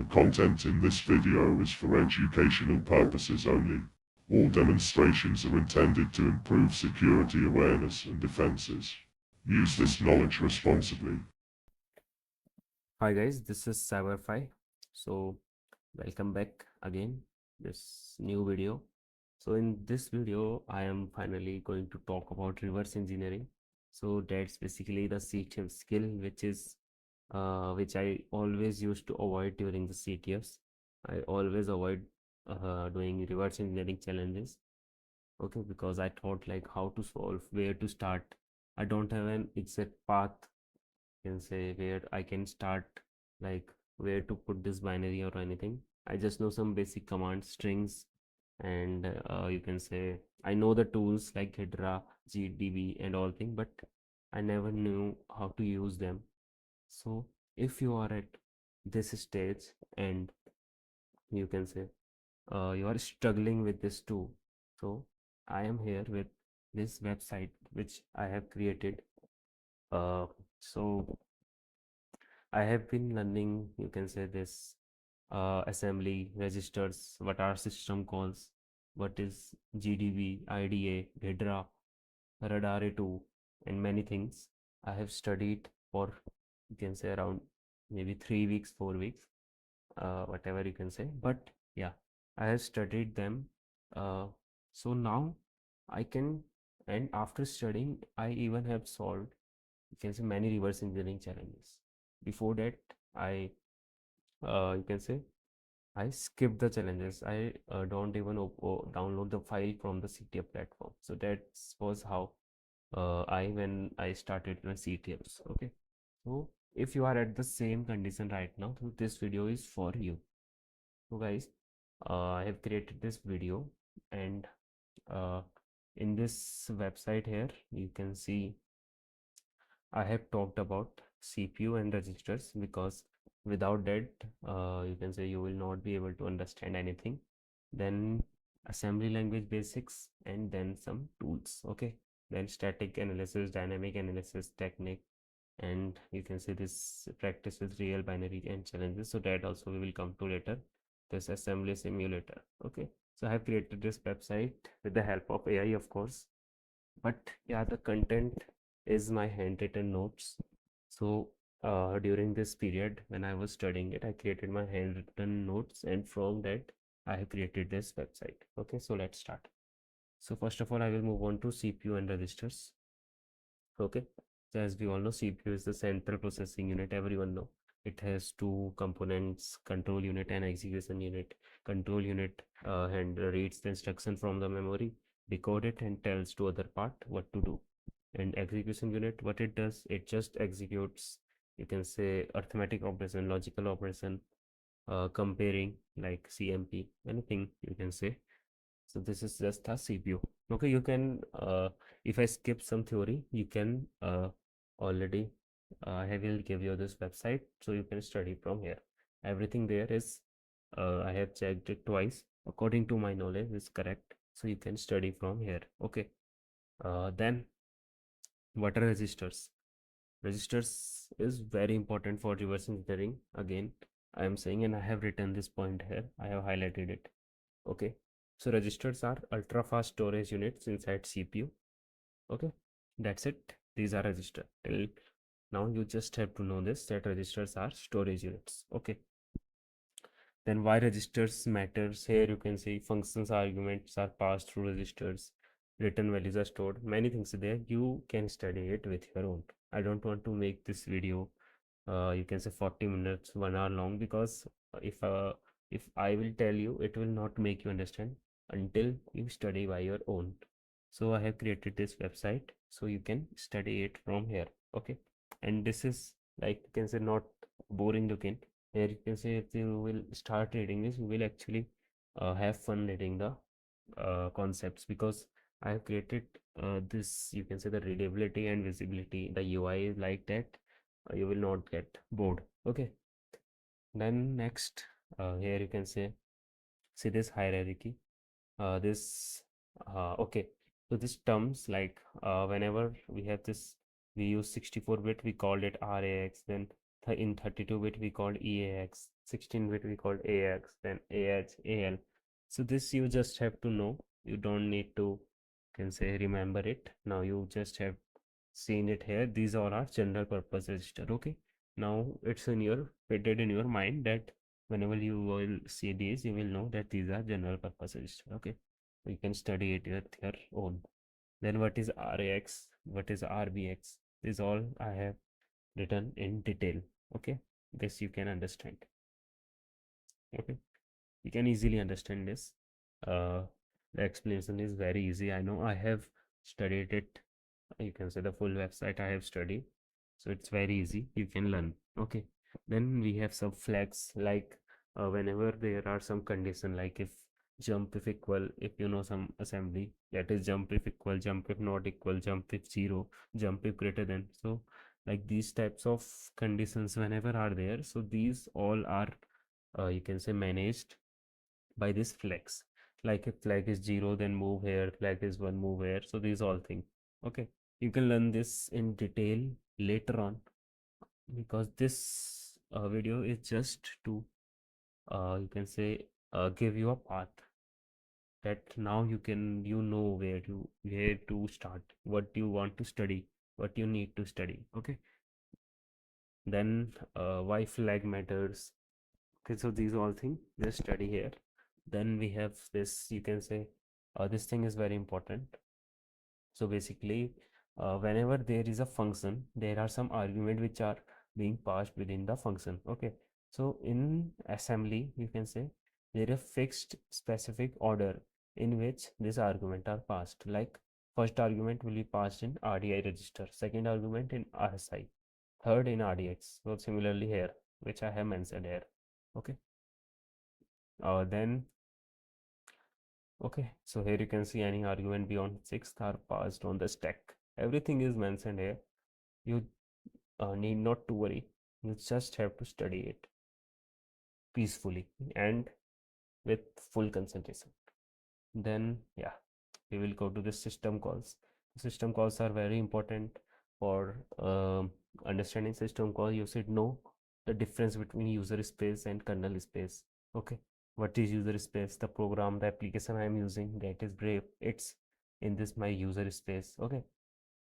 The content in this video is for educational purposes only. All demonstrations are intended to improve security awareness and defenses. Use this knowledge responsibly. Hi guys, this is Cyberfi. So welcome back again this new video. So in this video I am finally going to talk about reverse engineering. So that's basically the CTF skill which I always used to avoid during the CTFs. I always avoid doing reverse engineering challenges. Okay, because I thought like how to solve, where to start. I don't have an exact path, can say, where I can start, like where to put this binary or anything. I just know some basic command strings, and you can say I know the tools like Hydra, GDB, and all thing, but I never knew how to use them. So if you are at this stage and you can say you are struggling with this too, so I am here with this website which I have created. So I have been learning, you can say, this assembly registers, what are system calls, what is GDB, IDA, Hydra, Radar 2, and many things. I have studied for, you can say, around maybe 3 weeks, 4 weeks, whatever you can say. But yeah, I have studied them. Uh, so now I can, and after studying, I even have solved, you can say, many reverse engineering challenges. Before that, I you can say I skip the challenges. I don't even download the file from the CTF platform. So that was how when I started my CTFs. Okay. So if you are at the same condition right now, so this video is for you. So guys, I have created this video, and uh, in this website here, you can see I have talked about CPU and registers, because without that, you can say you will not be able to understand anything. Then assembly language basics, and then some tools. Okay. Then static analysis, dynamic analysis technique, and you can say this practice with real binary and challenges. So that also we will come to later. This assembly simulator. Okay. So I have created this website with the help of AI, of course. But yeah, the content is my handwritten notes. So during this period when I was studying it, I created my handwritten notes, and from that I have created this website. Okay, so let's start. So first of all, I will move on to CPU and registers. Okay, so as we all know, CPU is the central processing unit. Everyone know it has two components: control unit and execution unit. Control unit and reads the instruction from the memory, decode it, and tells to other part what to do. And execution unit, what it does, it just executes, you can say, arithmetic operation, logical operation, comparing, like CMP, anything you can say. So this is just a CPU. Okay, you can if I skip some theory, you can already I will give you this website, so you can study from here. Everything there is I have checked it twice, according to my knowledge is correct, so you can study from here. Okay. Then what are registers? Registers is very important for reverse engineering. Again, I am saying, and I have written this point here, I have highlighted it. Okay, so registers are ultra fast storage units inside CPU. Okay, that's it. These are registers. Till now you just have to know this, that registers are storage units. Okay, then why registers matters? Here you can see functions arguments are passed through registers, written values are stored, many things there. You can study it with your own. I don't want to make this video you can say 40 minutes, 1 hour long, because if I will tell you, it will not make you understand until you study by your own. So I have created this website so you can study it from here. Okay, and this is, like, you can say, not boring looking. Here you can say if you will start reading this, you will actually have fun reading the concepts, because I have created this, you can say, the readability and visibility. The UI is like that, you will not get bored. Okay, then next, here you can say, see this hierarchy, this okay, so this terms, like whenever we have this, we use 64-bit, we called it RAX. Then In 32-bit we called EAX, 16-bit we called AX, then AH, AL. So this you just have to know. You don't need to, can say, remember it. Now you just have seen it here. These all are general purpose register. Okay. Now it's in your fitted in your mind that whenever you will see these, you will know that these are general purpose register. Okay. You can study it with your own. Then what is RAX? What is RBX? This all I have written in detail. Okay, this you can understand. Okay, you can easily understand this. uh, the explanation is very easy. I know I have studied it. You can say the full website I have studied, so it's very easy, you can learn. Okay, then we have some flags like whenever there are some condition, like if jump if equal, if you know some assembly, that is jump if equal, jump if not equal, jump if zero, jump if greater than. So like these types of conditions whenever are there, so these all are you can say managed by this flags. Like if flag is 0, then move here, flag is 1, move here. So these all things. Okay, you can learn this in detail later on, because this video is just to you can say give you a path that now you know where to start, what you want to study, what you need to study. Okay, then why flag matters. Okay, so these all things just study here. Then we have this, you can say this thing is very important. So basically whenever there is a function, there are some argument which are being passed within the function. Okay, so in assembly you can say there is a fixed specific order in which this argument are passed. Like first argument will be passed in RDI register, second argument in RSI, third in RDX. So similarly here, which I have mentioned here. Okay, then okay, so here you can see any argument beyond sixth are passed on the stack. Everything is mentioned here. You need not to worry. You just have to study it peacefully and with full concentration. Then yeah, we will go to the system calls. System calls are very important for understanding system call. You should know the difference between user space and kernel space. Okay, what is user space? The program, the application I am using, that is Brave, it's in this my user space. Okay,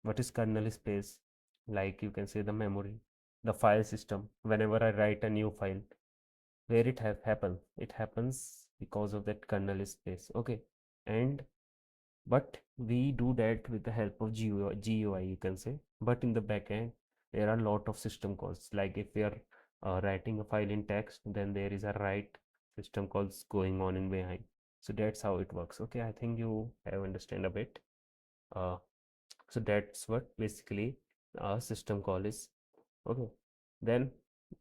what is kernel space? Like you can say the memory, the file system. Whenever I write a new file, where it have happened, it happens because of that kernel space. Okay, and but we do that with the help of GUI, you can say. But in the backend, there are a lot of system calls. Like if we are writing a file in text, then there is a write system calls going on in behind. So that's how it works. Okay, I think you have understand a bit. Uh, so that's what basically a system call is. Okay, then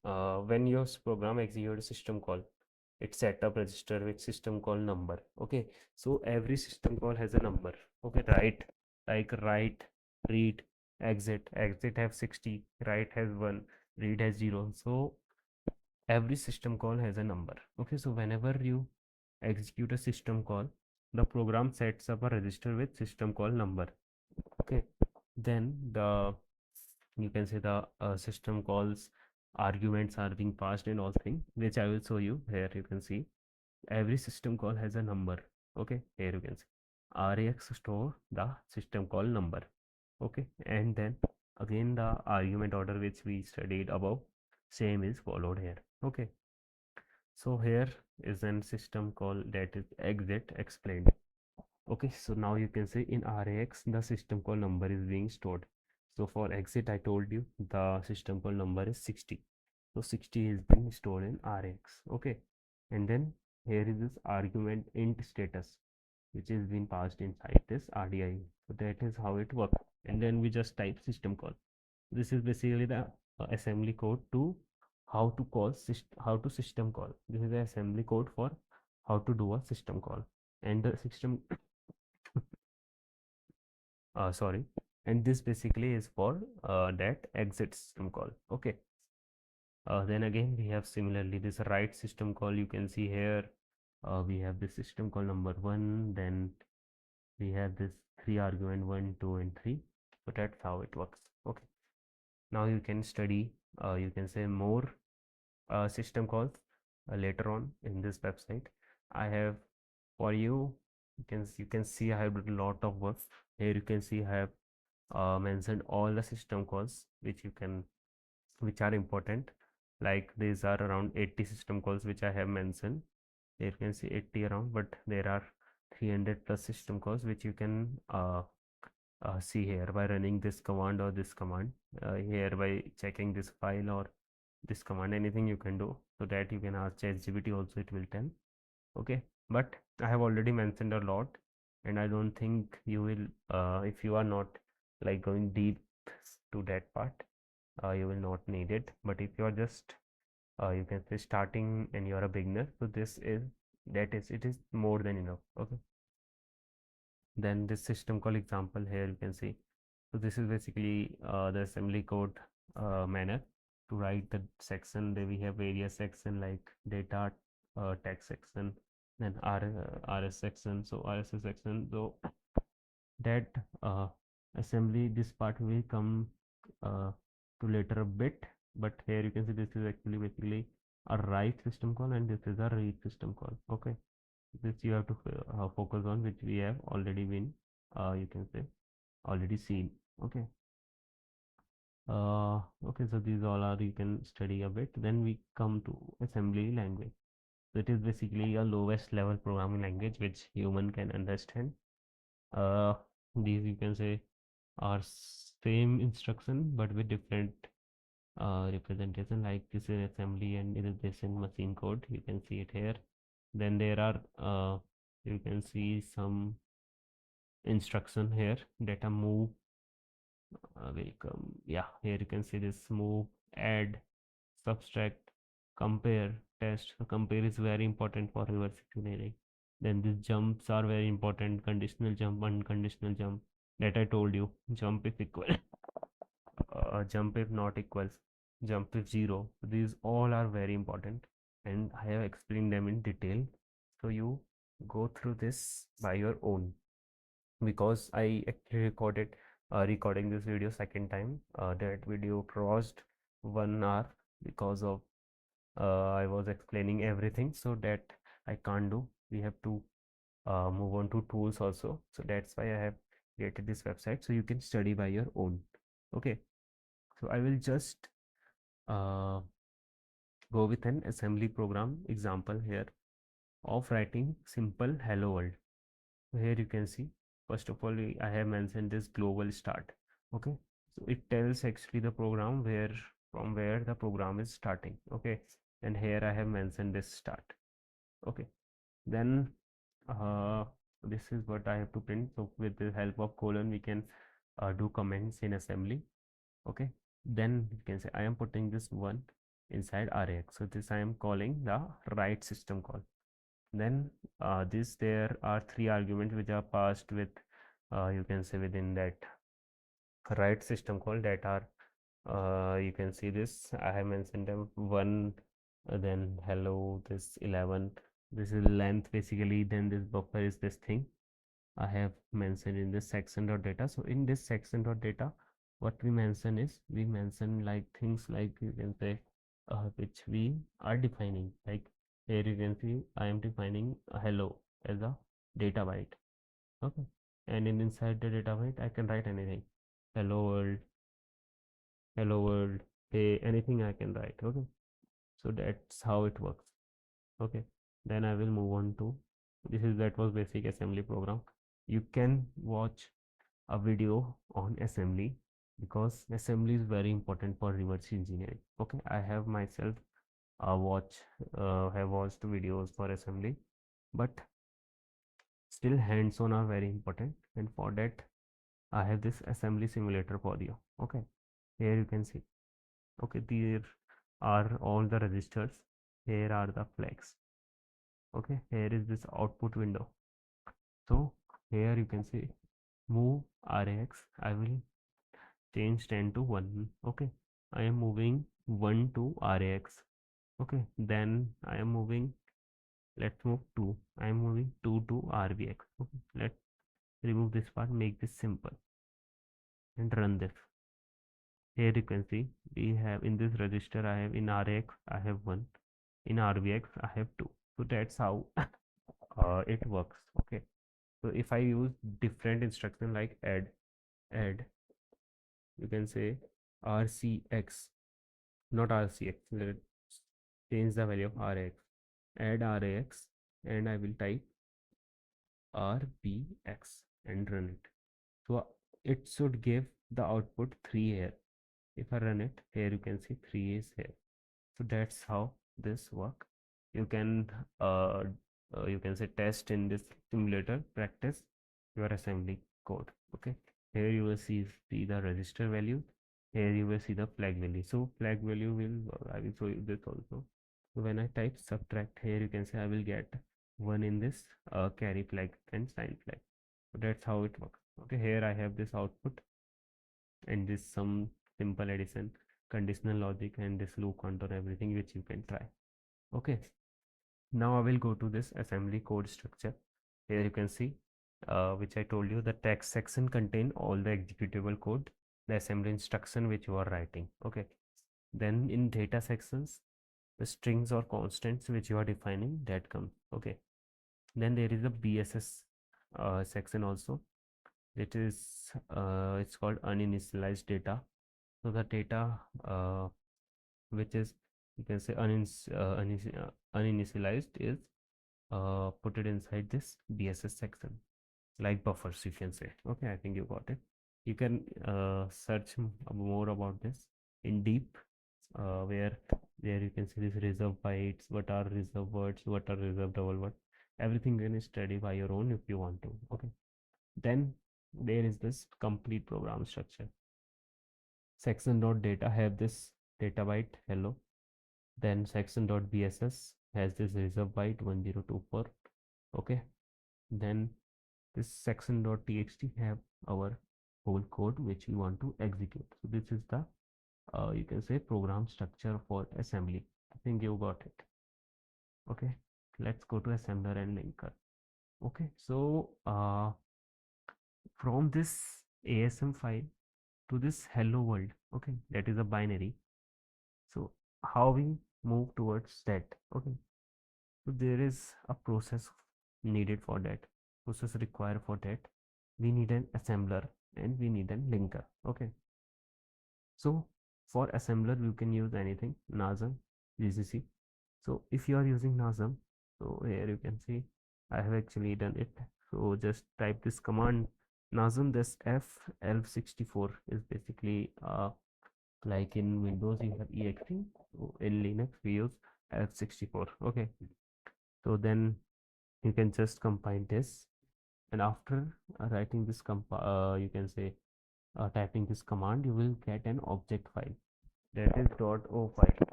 when your program executes a system call, it set up register with system call number. Okay, so every system call has a number. Okay, right, like write, read, exit have 60, write has 1, read has 0. So every system call has a number. Okay, so whenever you execute a system call, the program sets up a register with system call number. Okay, then the, you can say the system calls arguments are being passed and all things, which I will show you here. You can see every system call has a number. Okay, here you can see RAX store the system call number. Okay, and then again the argument order which we studied above, same is followed here. Okay, so here is an system call that is exit explained. Okay, so now you can see in RAX the system call number is being stored. So for exit I told you the system call number is 60. So 60 is being stored in RAX. Okay, and then here is this argument int status which is being passed inside this RDI. So that is how it works. And then we just type system call. This is basically the assembly code to how to system call. This is the assembly code for how to do a system call. And the system sorry, and this basically is for that exit system call. Okay, then again we have similarly this write system call. You can see here we have the system call number 1, then we have this 3 argument 1 2 and 3. So that's how it works. Okay, Now you can study, you can say more system calls later on in this website. I have for you, you can see I have done a lot of work. Here you can see I have mentioned all the system calls which are important. Like these are around 80 system calls which I have mentioned. Here you can see 80 around, but there are 300 plus system calls which you can see here by running this command or this command, here by checking this file or this command, anything you can do, so that you can ask ChatGPT also, it will tell. Okay, but I have already mentioned a lot, and I don't think you will, if you are not like going deep to that part, you will not need it. But if you are just you can say starting and you are a beginner, so it is more than enough. Okay, then this system call example, here you can see, so this is basically the assembly code manner to write the section. There we have various section like data, text section, then RS section. So RSS section, so that assembly, this part will come to later a bit. But here you can see this is actually basically a write system call and this is a read system call. Okay, this you have to focus on, which we have already been you can say already seen. Okay, okay, so these all are, you can study a bit. Then we come to assembly language. So it is basically a lowest level programming language which human can understand. uh, these you can say are same instruction but with different representation. Like this is assembly and it is this in machine code, you can see it here. Then there are you can see some instruction here, data move, welcome, yeah, here you can see this move, add, subtract, compare, test. So compare is very important for reverse engineering. Then these jumps are very important, conditional jump, unconditional jump, that I told you. Jump if equal, jump if not equals, jump if zero. These all are very important and I have explained them in detail, so you go through this by your own. Because I actually recording this video second time. That video crossed 1 hour because of I was explaining everything, so that I can't do. We have to move on to tools also. So that's why I have created this website so you can study by your own. Okay, so I will just uh, go with an assembly program example here of writing simple hello world. So here you can see, first of all, I have mentioned this global start. Okay, so it tells actually the program where from where the program is starting. Okay, and here I have mentioned this start. Okay, then uh, this is what I have to print. So with the help of colon, we can do comments in assembly. Okay, then you can say I am putting this one inside RAX. So this I am calling the write system call. Then this there are three arguments which are passed with you can say within that write system call, that are you can see this I have mentioned them one, then hello, this 11, this is length basically, then this buffer is this thing I have mentioned in this section dot data. So in this section dot data, what we mention is we mention like things like you can say which we are defining. Like here you can see I am defining hello as a data byte. Okay, and inside the data byte I can write anything. Hello world, hello world, hey, anything I can write. Okay, so that's how it works. Okay, then I will move on to this is that was basic assembly program. You can watch a video on assembly because assembly is very important for reverse engineering. Okay, I have myself have watched videos for assembly, but still hands-on are very important, and for that I have this assembly simulator for you. Okay, here you can see. Okay, there are all the registers, here are the flags. Okay, here is this output window. So here you can see move RX, I will change 10 to 1. Okay, I am moving 1 to RX. Okay, then I am moving, let's move 2, I am moving 2 to RBX. Okay, let's remove this part, make this simple and run this. Here you can see we have in this register, I have in RX I have 1, in RBX I have 2. So that's how it works. Okay, so if I use different instruction like add, you can say RCX, not RCX, let's change the value of RX, add RAX, and I will type RBX and run it. So it should give the output 3 here. If I run it here, you can see 3 is here. So that's how this work. You can you can say test in this simulator, practice your assembly code. Okay, here you will see the register value, here you will see the flag value. So flag value will I will show you this also. So when I type subtract here, you can say I will get 1 in this carry flag and sign flag. So that's how it works. Okay, here I have this output and this some simple addition, conditional logic, and this loop contour, everything which you can try. Okay, now I will go to this assembly code structure. Here you can see which I told you, the text section contain all the executable code, the assembly instruction which you are writing. Okay, then in data sections, the strings or constants which you are defining, that comes. Okay, then there is a BSS section also. It is it's called uninitialized data. So the data which is, you can say, uninitialized is put it inside this BSS section, like buffers, you can say. Okay, I think you got it. You can search more about this in deep, where there you can see this reserve bytes, what are reserve words, what are reserve double words, everything you can study by your own if you want to. Okay, then there is this complete program structure. Section.data have this data byte hello, then section.bss has this reserve byte 1024. Okay, then this section.txt have our whole code which we want to execute. So this is the you can say program structure for assembly. I think you got it. Okay, let's go to assembler and linker. Okay, so from this ASM file to this hello world, okay, that is a binary. So how we move towards that? Okay, so there is a process needed for that, process required for that. We need an assembler and we need a linker. Okay, so for assembler you can use anything, nasm, gcc. So if you are using nasm, so here you can see I have actually done it. So just type this command nasm, this f1164 is basically like in Windows you have exe, so in Linux we use f64. Okay, so then you can just compile this, and after writing this you can say typing this command, you will get an object file, that is .o file.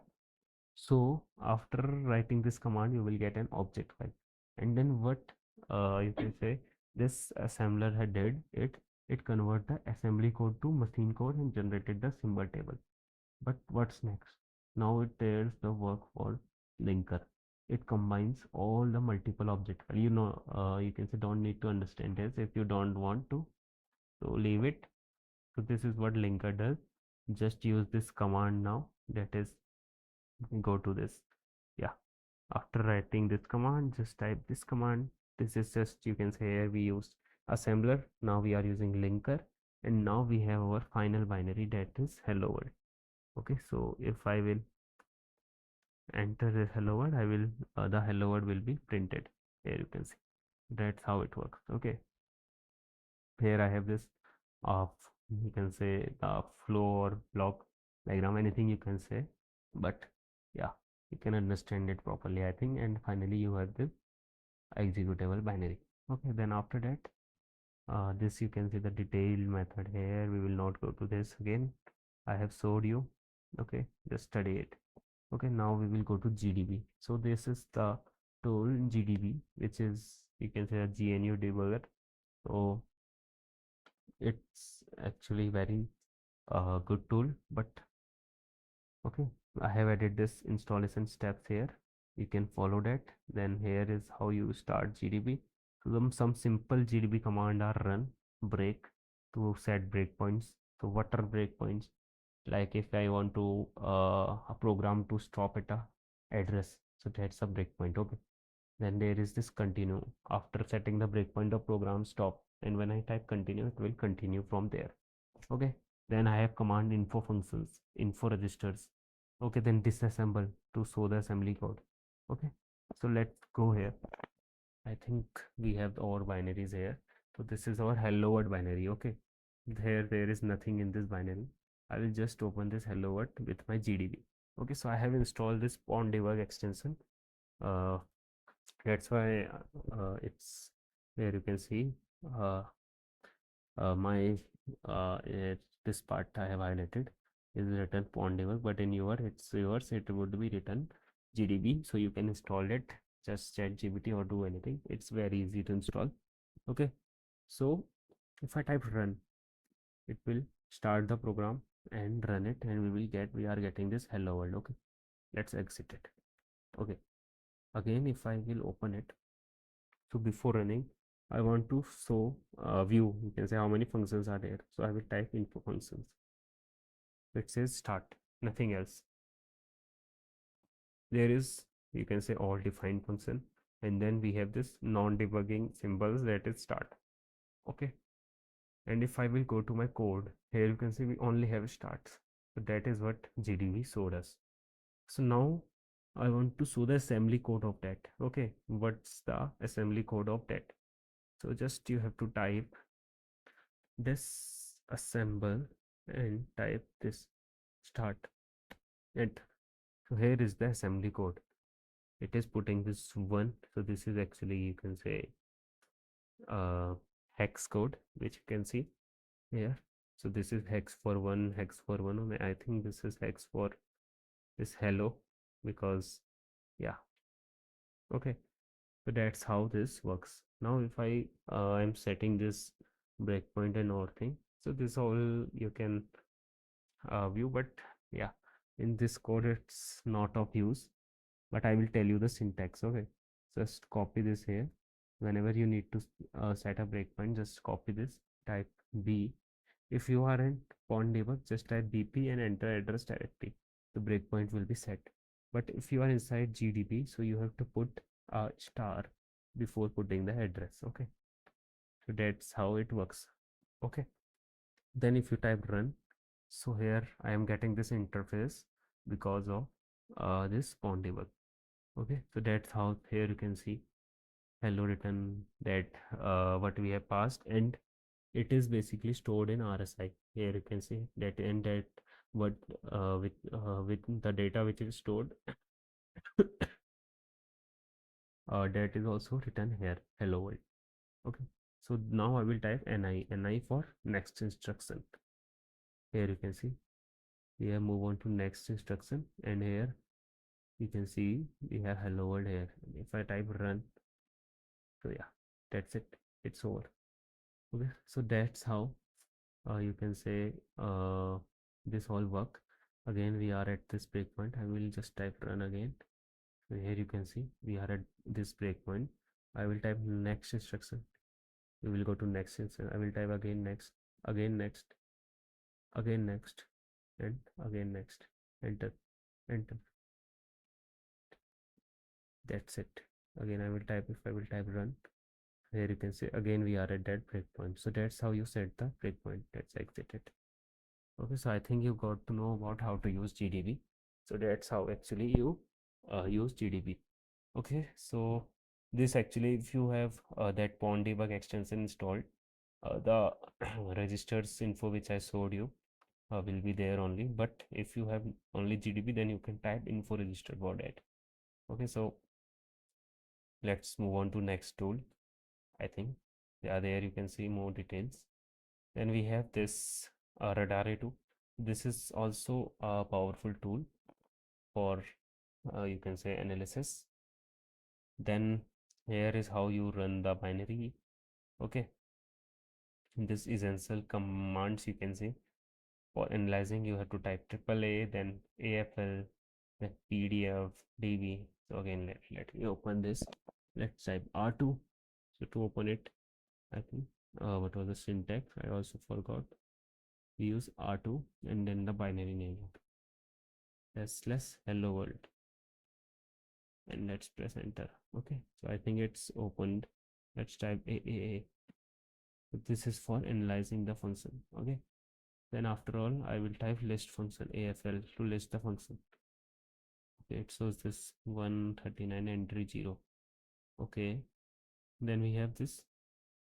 So after writing this command you will get an object file, and then what you can say this assembler had did it convert the assembly code to machine code and generated the symbol table. But what's next? Now it tells the work for linker. It combines all the multiple object file. You can say don't need to understand this if you don't want to. So leave it. So this is what linker does. Just use this command now. That is, go to this. Yeah. After writing this command, just type this command. This is just, you can say, here we used assembler. Now we are using linker, and now we have our final binary, that is hello world. Okay, so if I will enter the hello world, I will the hello world will be printed. Here you can see that's how it works. Okay, here I have this of you can say the flow or block diagram, anything you can say, but yeah, you can understand it properly, I think. And finally you have this executable binary. Okay, then after that this you can see the detailed method. Here we will not go to this again, I have showed you. Okay, just study it. Okay, now we will go to GDB. So this is the tool GDB, which is, you can say, a GNU debugger. So it's actually very good tool. But okay, I have added this installation steps here, you can follow that. Then here is how you start GDB. So some simple GDB command are run, break to set breakpoints. So what are breakpoints? Like if I want to a program to stop at a address, so that's a breakpoint. Okay, then there is this continue. After setting the breakpoint, the program stop, and when I type continue, it will continue from there. Okay, then I have command info functions, info registers. Okay, then disassemble to show the assembly code. Okay, so let's go here. I think we have our binaries here. So this is our hello world binary. Okay, there is nothing in this binary. I will just open this hello world with my GDB. Okay, so I have installed this pond debug extension. uh, that's why it's here. You can see uh, my this part I have highlighted is written pond debug, but in yours it would be written GDB. So you can install it, just chat GPT or do anything. It's very easy to install. Okay, so if I type run, it will start the program and run it, and we are getting this hello world. Okay, let's exit it. Okay, again if I will open it, so before running I want to show view, you can say how many functions are there. So I will type info functions. It says start, nothing else. There is, you can say, all defined function, and then we have this non-debugging symbols, that is start. Okay, and if I will go to my code, here you can see we only have starts. So that is what GDB showed us. So now I want to show the assembly code of that. Okay, what's the assembly code of that? So just you have to type this assemble and type this start, and so here is the assembly code. It is putting this one. So this is actually, you can say, uh, hex code, which you can see here. So this is hex for one, hex for one. And I think this is hex for this hello, because yeah. Okay, so that's how this works. Now if I am setting this breakpoint and all thing, so this all you can view, but yeah, in this code it's not of use, but I will tell you the syntax. Okay, just copy this here. Whenever you need to set a breakpoint, just copy this, type B. If you are in pond debug, just type BP and enter address directly. The breakpoint will be set. But if you are inside GDB, so you have to put a star before putting the address. Okay, so that's how it works. Okay, then if you type run, so here I am getting this interface because of this pond debug. Okay, so that's how here you can see hello written, that what we have passed, and it is basically stored in RSI. Here you can see that, and that what with the data which is stored, that is also written here, hello world. Okay, so now I will type ni for next instruction. Here you can see we have move on to next instruction, and here you can see we have hello world here. If I type run, so yeah, that's it, it's over. Okay, so that's how you can say this all work. Again we are at this breakpoint. I will just type run again. So here you can see we are at this breakpoint. I will type next instruction. We will go to next instruction. I will type again next, again next, again next, and again next. Enter, enter. That's it. Again I will type, if I will type run, here you can see again we are at that breakpoint. So that's how you set the breakpoint. Let's exit it. Okay, so I think you got to know about how to use GDB. So that's how actually you use GDB. Okay, so this actually, if you have that pond debug extension installed, the registers info which I showed you will be there only. But if you have only GDB, then you can type info register for that. Okay, so let's move on to next tool. I think, yeah, there you can see more details. Then we have this Radar2. This is also a powerful tool for you can say analysis. Then here is how you run the binary. Okay, this essential commands, you can say. For analyzing you have to type AAA, then AFL, then PDF, DB. So again let me open this. Let's type R2. So to open it, I think what was the syntax, I also forgot. we use R2 and then the binary name. S hello world, and let's press enter. Okay, so I think it's opened. Let's type AAA. So this is for analyzing the function. Okay, then after all, I will type list function AFL to list the function. Okay, it shows this 139 entry 0. Okay, then we have this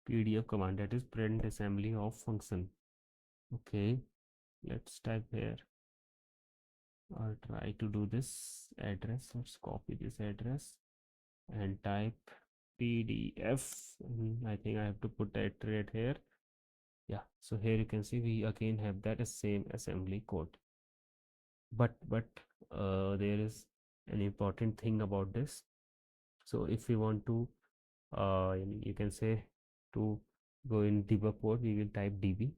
PDF command, that is print assembly of function. Okay, let's type here. I'll try to do this address. Let's copy this address and type PDF. I think I have to put that right here. Yeah, so here you can see we again have that same assembly code. But there is an important thing about this. So if we want to, you can say, to go in debug mode, we will type db.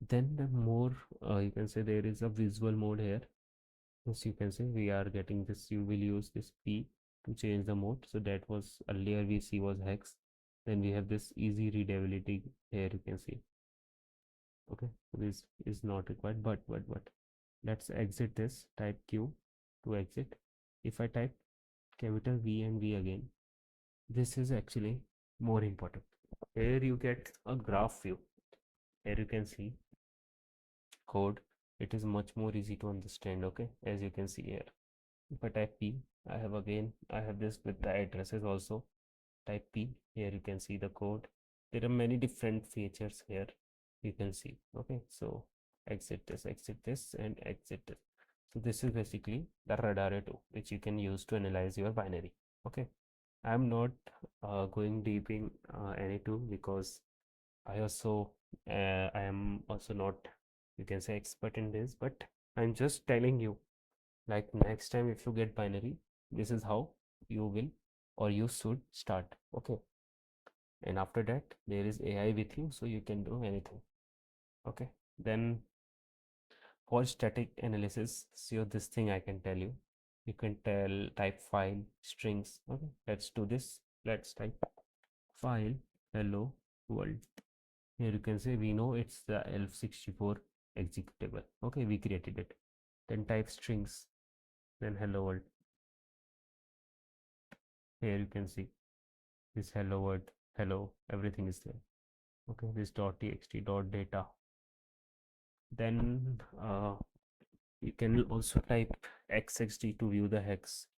Then the more, you can say, there is a visual mode here. As you can see, we are getting this. You will use this P to change the mode. So that was earlier we see was hex. Then we have this easy readability here. You can see. Okay, so this is not required. But let's exit this. Type Q to exit. If I type capital V and V again, this is actually more important. Here you get a graph view. Here you can see code. It is much more easy to understand. Okay, as you can see here. If I type P, I have this with the addresses also. Type P. Here you can see the code. There are many different features here. You can see. Okay, so exit this, and exit this. So this is basically the radar 2, which you can use to analyze your binary. Okay, I'm not going deep in any tool because I am also not, you can say, expert in this, but I'm just telling you, like, next time if you get binary, this is how you will or you should start. Okay, and after that there is AI with you, so you can do anything. Okay, then for static analysis, so this thing I can tell you, you can type file strings. Okay, let's do this. Let's type file hello world. Here you can say we know it's the ELF64 executable. Okay, we created it. Then type strings, then hello world. Here you can see this hello world, hello, everything is there. Okay, this .txt .data. Then you can also type xxd to view the hex.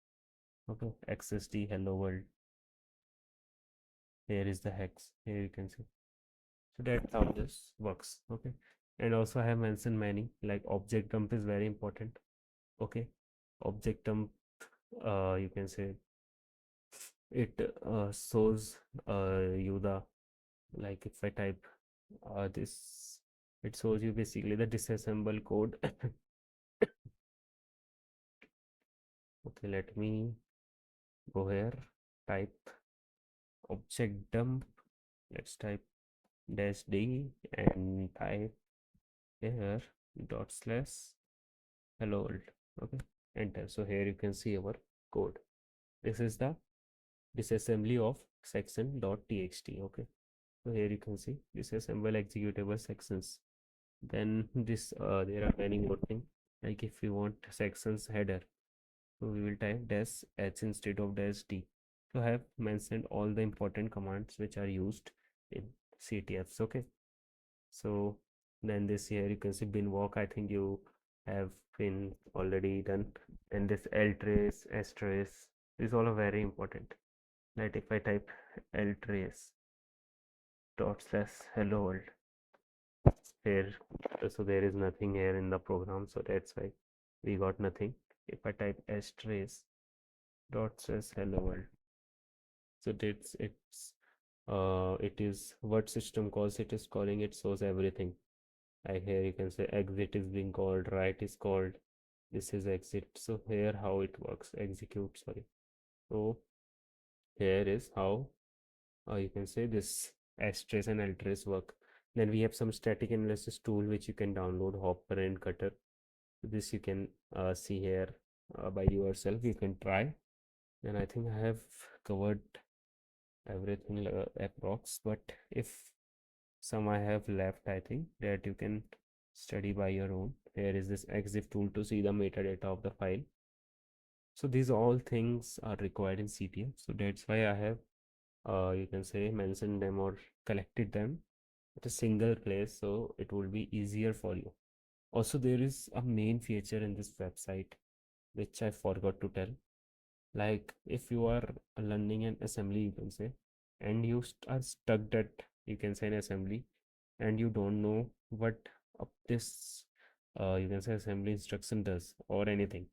Okay, xxd hello world. Here is the hex. Here you can see. So that's how this works. Okay, and also I have mentioned many, like object dump is very important. Okay, object dump, you can say, it shows you the, like, if I type this, it shows you basically the disassemble code. Okay, let me go here, type object dump. Let's type -d and type here /hello world. Okay, enter. So here you can see our code. This is the disassembly of section.txt. Okay, so here you can see disassemble executable sections. Then this there are many more things, like if we want sections header, so we will type dash h instead of dash d. So I have mentioned all the important commands which are used in CTFs. Okay, so then this here you can see bin walk. I think you have been already done. And this ltrace, strace, these all are very important. Like if I type ltrace /hello world here, so there is nothing here in the program, so that's why we got nothing. If I type strace /hello world, so it is what system calls, it is calling, it shows everything. Like here you can say exit is being called, write is called, this is exit. So here how it works, execute, sorry. So here is how you can say this strace and ltrace work. Then we have some static analysis tool which you can download, hopper and cutter. This you can see here by yourself, you can try. And I think I have covered everything approx, but if some I have left, I think that you can study by your own. Here is this exif tool to see the metadata of the file. So these all things are required in CTF. So that's why I have, you can say, mentioned them or collected them at a single place, so it will be easier for you. Also, there is a main feature in this website which I forgot to tell. Like if you are learning an assembly, you can say, and you are stuck at, you can say, an assembly, and you don't know what this, you can say, assembly instruction does or anything,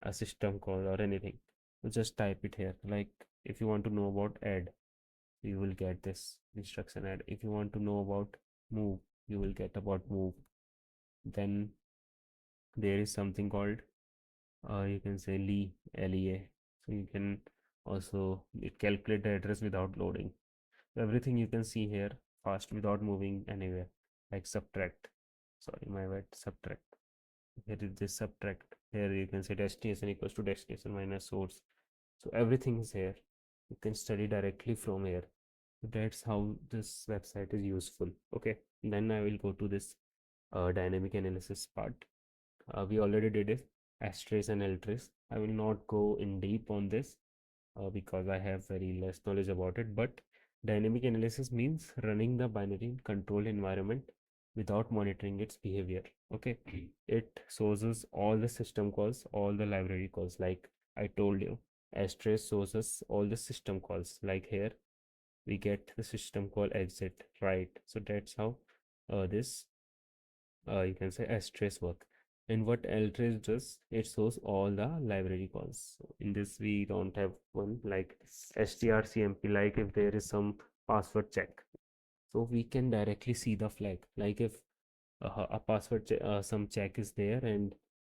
a system call or anything, you just type it here. Like if you want to know about add, you will get this instruction add. If you want to know about move, you will get about move. Then there is something called, you can say, LEA. So you can also it calculate the address without loading. Everything you can see here fast without moving anywhere. Like subtract, sorry, my bad, subtract. Here is this subtract. Here you can say destination equals to destination minus source. So everything is here. You can study directly from here. That's how this website is useful. Okay, then I will go to this dynamic analysis part. We already did it, S-trace and L-trace. I will not go in deep on this because I have very less knowledge about it. But dynamic analysis means running the binary in controlled environment without monitoring its behavior. Okay, it shows us all the system calls, all the library calls. Like I told you, S-trace shows us all the system calls. Like here, we get the system call exit, right? So that's how this you can say S-trace work. And what L-trace does, it shows all the library calls. So in this, we don't have one like strcmp, like if there is some password check. So we can directly see the flag. Like if a password some check is there and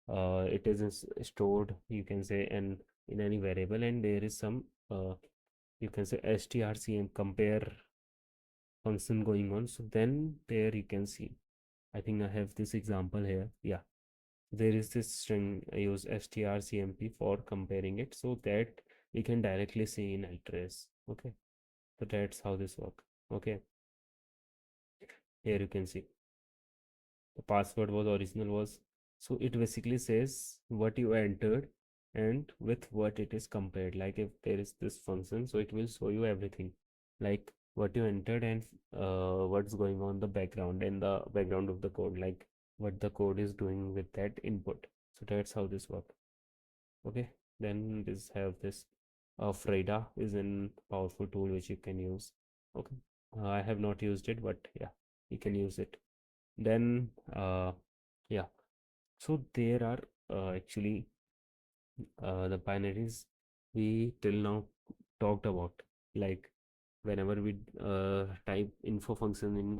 it is stored, you can say, and in any variable, and there is some you can say strcm compare function going on. So then there you can see, I think I have this example here. Yeah, there is this string. I use strcmp for comparing it so that we can directly see in address. Okay, so that's how this work. Okay, here you can see the password was original was, so it basically says what you entered and with what it is compared. Like if there is this function, so it will show you everything, like what you entered and what's going on the background and the background of the code, like what the code is doing with that input. So that's how this work. Okay, then this have this freda is an powerful tool which you can use. Okay, I have not used it, but yeah, you can use it. Then yeah, so there are actually the binaries we till now talked about. Like whenever we type info function in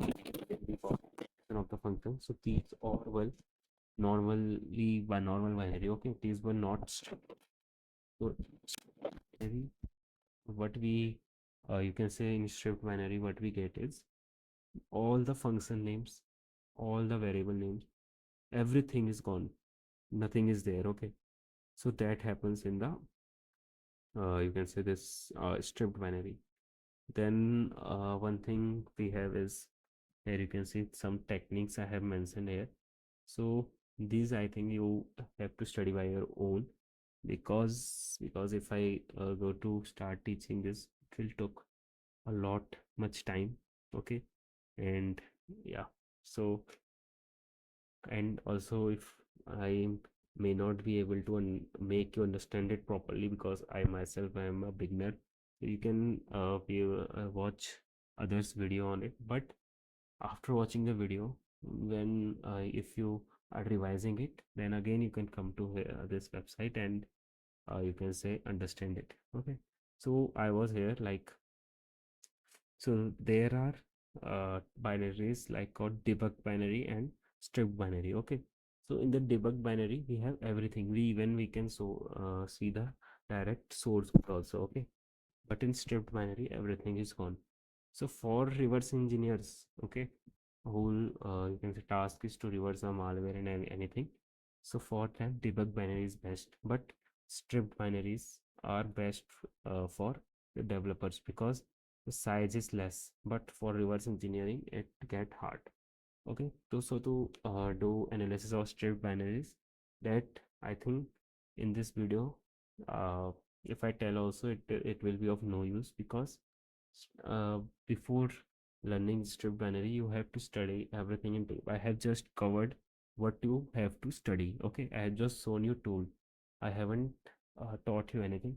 the function of the function, so these are, well, normally by normal binary. Okay, these were not strict. So binary, what we you can say in strict binary, what we get is all the function names, all the variable names, everything is gone, nothing is there. Okay, so that happens in the you can say this stripped binary. Then one thing we have is, here you can see some techniques I have mentioned here. So these I think you have to study by your own, because if I go to start teaching this, it will took a lot much time. Okay, and yeah, so, and also if I may not be able to make you understand it properly because I myself am a beginner, so you can watch others video on it. But after watching the video, when if you are revising it, then again you can come to this website and you can say understand it. Okay, so I was here, like, so there are binaries like called debug binary and strip binary. Okay, so in the debug binary we have everything. We even we can see the direct source code also. Okay, but in stripped binary everything is gone. So for reverse engineers, okay, whole you can say task is to reverse a malware and anything. So for them debug binary is best, but stripped binaries are best for the developers because the size is less, but for reverse engineering it get hard. Okay, to do analysis of strict binaries, that I think in this video, uh, if I tell also, it will be of no use, because uh, before learning strict binary you have to study everything in deep. I have just covered what you have to study. Okay, I have just shown you tool. I haven't taught you anything.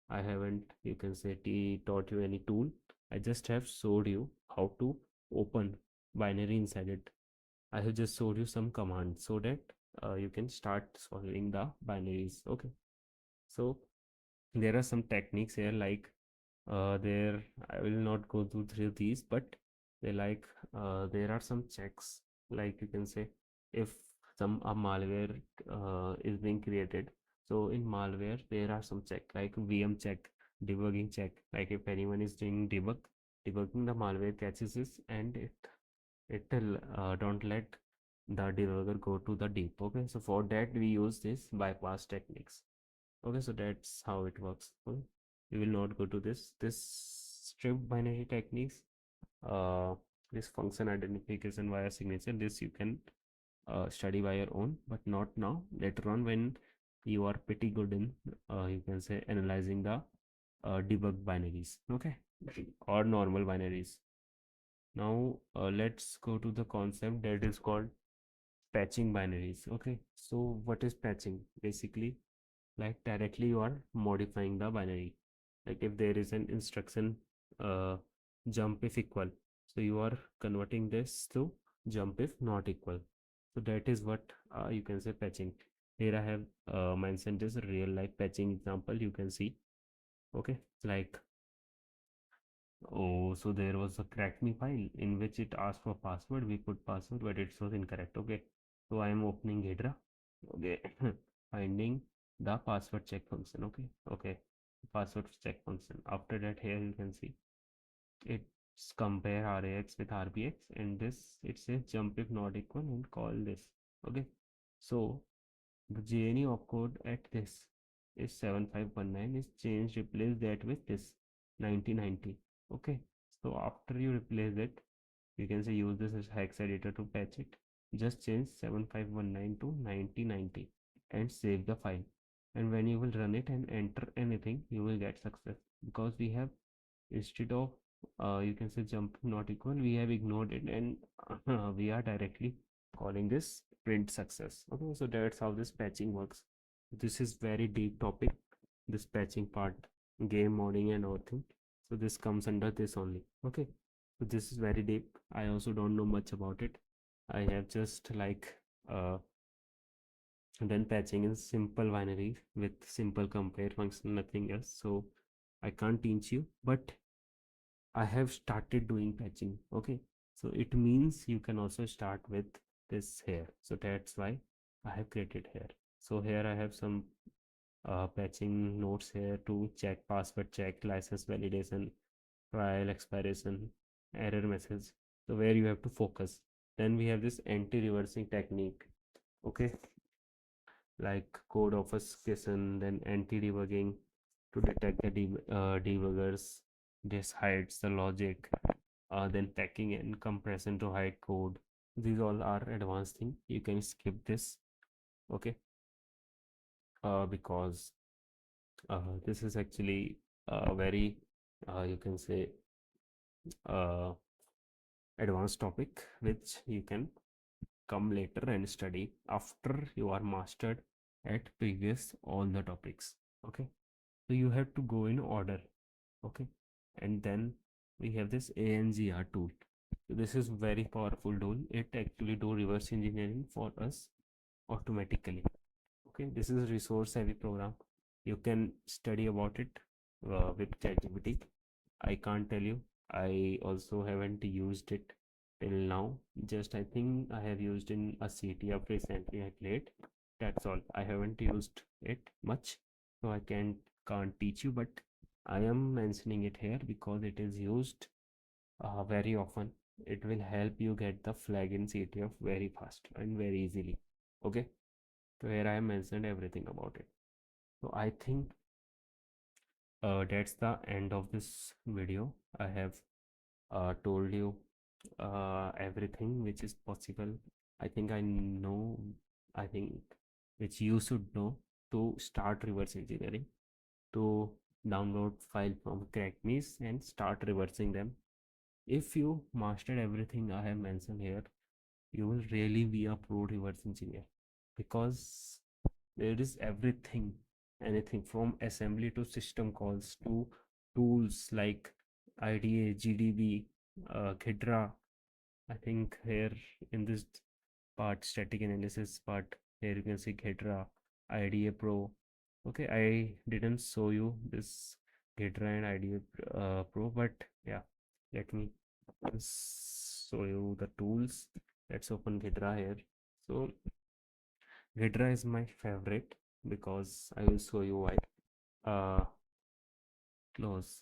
I haven't, you can say, taught you any tool. I just have showed you how to open binary inside it. I have just showed you some commands so that you can start solving the binaries. Okay, so there are some techniques here, like there I will not go through these, but they like there are some checks, like you can say, if some a malware is being created. So in malware there are some check, like VM check, debugging check, like if anyone is doing debugging the malware catches this, and it will don't let the debugger go to the deep. Okay, so for that we use this bypass techniques. Okay, so that's how it works. Okay, we will not go to this strict binary techniques, uh this function identification via signature. This you can study by your own, but not now. Later on, when you are pretty good in you can say analyzing the debug binaries. Okay, or normal binaries. Now let's go to the concept that is called patching binaries. Okay, so what is patching? Basically, like directly you are modifying the binary. Like if there is an instruction uh, jump if equal, so you are converting this to jump if not equal. So that is what you can say patching. Here I have mentioned this real life patching example, you can see. Okay, like, oh, so there was a crack me file in which it asked for password. We put password, but it was incorrect. Okay, so I am opening Hydra. Okay, finding the password check function. Okay, okay, password check function. After that, here you can see it's compare RAX with RBX, and this it says jump if not equal and call this. Okay, so the JNE opcode at this is 7519 is changed, replace that with this 9090. Okay, so after you replace it, you can say use this as hex editor to patch it. Just change 7519 to 9090 and save the file. And when you will run it and enter anything, you will get success, because we have, instead of you can say jump not equal, we have ignored it, and we are directly calling this print success. Okay, so that's how this patching works. This is very deep topic, this patching part, game modding and everything. So this comes under this only. Okay, so this is very deep. I also don't know much about it. I have just like uh done patching in simple binary with simple compare function, nothing else. So I can't teach you, but I have started doing patching. Okay, so it means you can also start with this here. So that's why I have created here. So here I have some patching notes here to check password check, license validation, trial expiration, error message. So where you have to focus. Then we have this anti-reversing technique. Okay, like code obfuscation, then anti-debugging to detect the debuggers. This hides the logic, then packing and compression to hide code. These all are advanced thing. You can skip this. Okay, because this is actually a very you can say uh, advanced topic, which you can come later and study after you are mastered at previous all the topics. Okay, so you have to go in order. Okay, and then we have this ANGR tool. So this is very powerful tool. It actually do reverse engineering for us automatically. Okay, this is a resource heavy program. You can study about it with ChatGPT. I can't tell you. I also haven't used it till now. Just I think I have used in a CTF recently I played. That's all. I haven't used it much, so I can't teach you. But I am mentioning it here because it is used very often. It will help you get the flag in CTF very fast and very easily. Okay, so here I have mentioned everything about it. So I think that's the end of this video. I have told you everything which is possible. I think I know, I think which you should know to start reverse engineering, to download file from CrackMe's and start reversing them. If you mastered everything I have mentioned here, you will really be a pro reverse engineer, because there is everything, anything from assembly to system calls to tools like IDA, GDB, Ghidra. I think here in this part, static analysis part, here you can see Ghidra, IDA Pro. Okay, I didn't show you this Ghidra and IDA Pro, but yeah, let me show you the tools. Let's open Ghidra here. So Ghidra is my favorite because I will show you why. Uh, Close.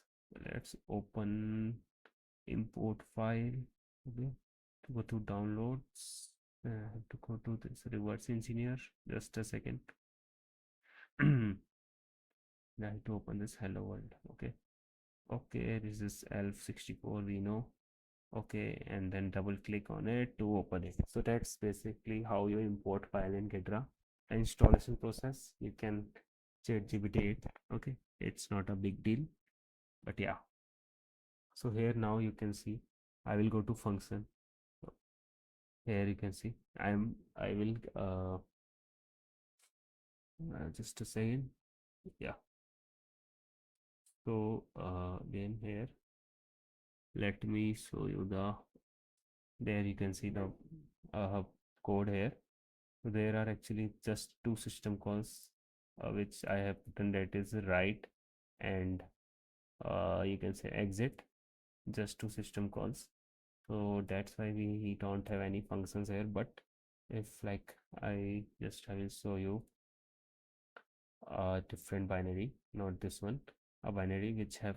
Let's open import file. Okay, go to downloads. I have to go to this reverse engineer. Just a second. I have to open this hello world. Okay. Okay, this is ELF64, we know. Okay, and then double click on it to open it. So that's basically how you import file in Ghidra. Installation process, you can chat GPT it. Okay, it's not a big deal, but yeah. So here now you can see I will go to function. Here you can see I will just a second. Yeah. So then here let me show you the, there you can see the uh, code here. So there are actually just two system calls which I have written, that is write and you can say exit, just two system calls. So that's why we don't have any functions here. But if like I will show you a different binary, not this one, a binary which have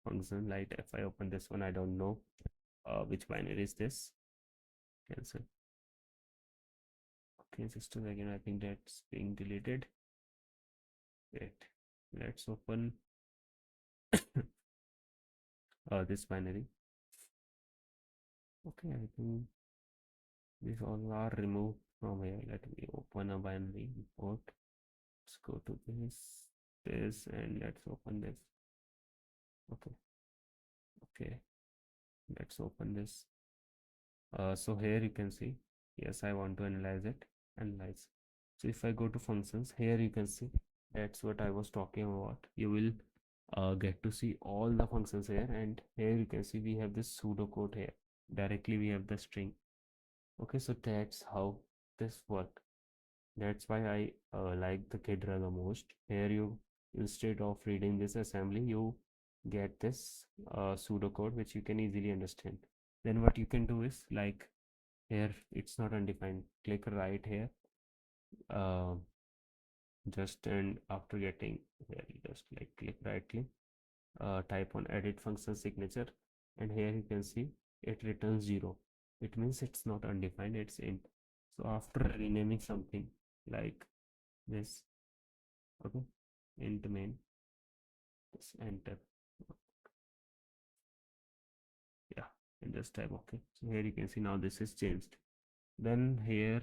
function. Like if I open this one, I don't know which binary is this. Cancel. Okay, just a second, I think that's being deleted. Wait, let's open this binary. Okay, I think these all are removed from here. Let me open a binary import. Let's go to this, and let's open this. Okay, okay, let's open this. So here you can see, yes, I want to analyze it. Analyze. So if I go to functions, here you can see that's what I was talking about. You will get to see all the functions here, and here you can see we have this pseudocode here. Directly we have the string. Okay, so that's how this work. That's why I like the Kidra the most. Here you, instead of reading this assembly, you get this pseudocode which you can easily understand. Then what you can do is, like, here it's not undefined. Click right here. Uh, just, and after getting here, you just like click right click, type on edit function signature, and here you can see it returns 0. It means it's not undefined, it's int. So after renaming something like this, okay, int main, just enter, yeah, and just type okay. So here you can see now this is changed. Then here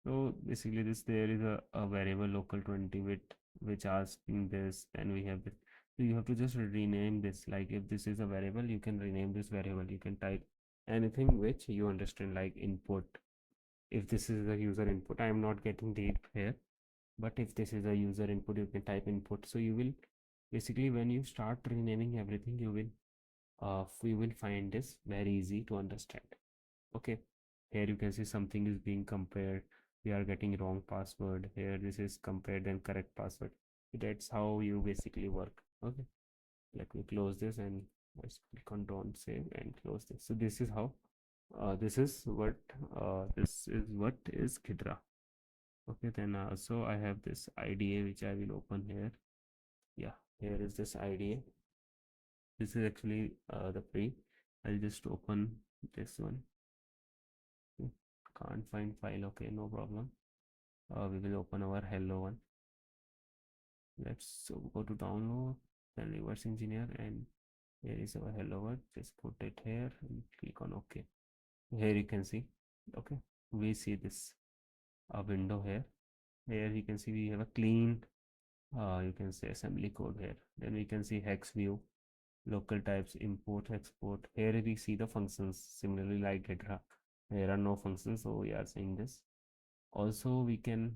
so basically this, there is a variable local 20-bit which asking this, then we have this. So you have to just rename this. Like if this is a variable, you can rename this variable. You can type anything which you understand, like input. If this is a user input, I am not getting deep here, but if this is a user input, you can type input. So you will basically, when you start renaming everything, you will we will find this very easy to understand. Okay, here you can see something is being compared, we are getting wrong password. Here this is compared and correct password. That's how you basically work. Okay, let me close this and let's click on don't save and close this. So this is how this is what is Ghidra. Okay, then also I have this IDA which I will open here. Yeah, here is this IDA. This is actually the pre. I'll just open this one. Can't find file. Okay, no problem. We will open our hello one. Let's go to download, then reverse engineer, and Here is our hello world. Just put it here and click on OK. Here you can see, okay, we see this window here. Here you can see we have a clean, you can say assembly code here. Then we can see hex view, local types, import, export. Here we see the functions. Similarly, like Hydra, there are no functions, so we are seeing this. Also, we can,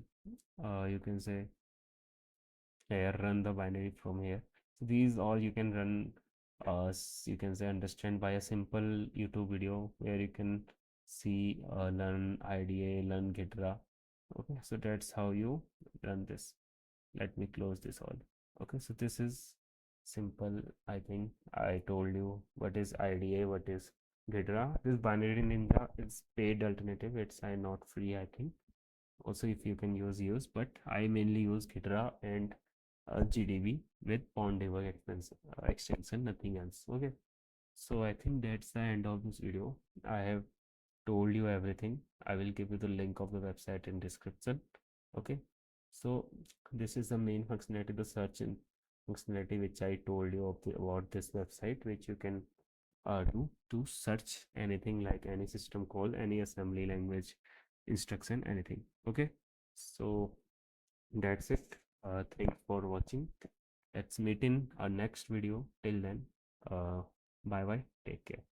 you can say, here run the binary from here. So these all you can run, you can say understand by a simple YouTube video where you can see learn IDA, learn Gitra. Okay, so that's how you run this. Let me close this all. Okay, so this is simple. I think I told you what is IDA, what is Gitra. This binary ninja is paid alternative. It's not free, I think. Also, if you can use, but I mainly use Gitra and GDB with Pond debug extension, nothing else. Okay, so I think that's the end of this video. I have told you everything. I will give you the link of the website in description. Okay, so this is the main functionality, the search and functionality which I told you about this website, which you can do to search anything like any system call, any assembly language instruction, anything. Okay, so that's it. Thanks for watching. Let's meet in our next video. Till then, bye bye. Take care.